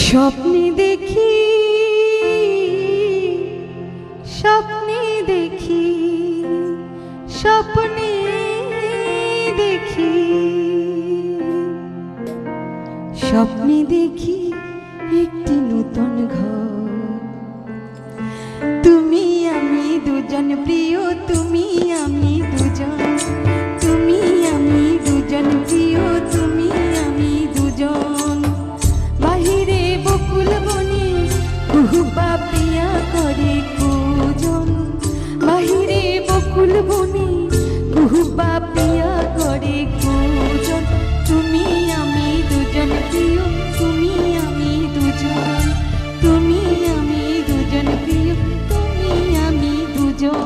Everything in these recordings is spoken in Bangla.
স্বপ্নে দেখি, স্বপ্নে দেখি, স্বপ্নে দেখি, স্বপ্নে দেখি একটি নতুন ঘর। তুমি আমি দুজন প্রিয়, তুমি আমি দুজন, তুমি আমি দুজন প্রিয়, তুমি আমি দুজন। বাহিরে বকুল বনে কুহু পাপিয়া করে কুজন, বাহিরে বকুল বনে কুহু পাপিয়া করে কুজন। তুমি আমি দুজন প্রিয়, তুমি আমি দুজন, তুমি আমি দুজন প্রিয়, তুমি আমি দুজন।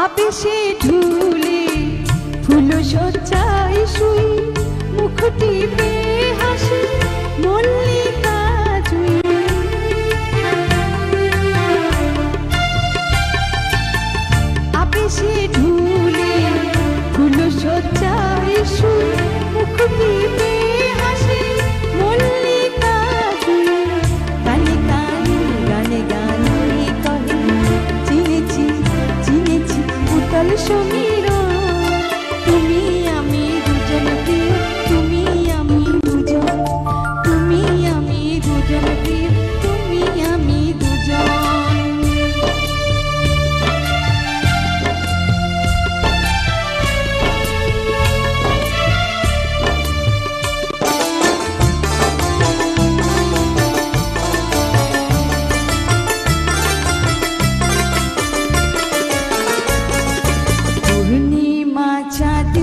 আবেশে ঢুলে ফুল সজ্জায় শুই, মুখটি পেয়ে হাসি মল্লিকা জুই। আবেশে ঢুলে ফুল সজ্জায় শুই, মুখটি পেয়ে হাসি মল্লিকা জুই। গানে গানে গানে গানে কহে চিনেছি চিনেছি উতল সমীরণ। তুমি আমি দুজন প্রিয়, তুমি আমি দুজন, তুমি আমি দুজন প্রিয়, তুমি আমি দুজন। পূর্ণিমা চাঁদ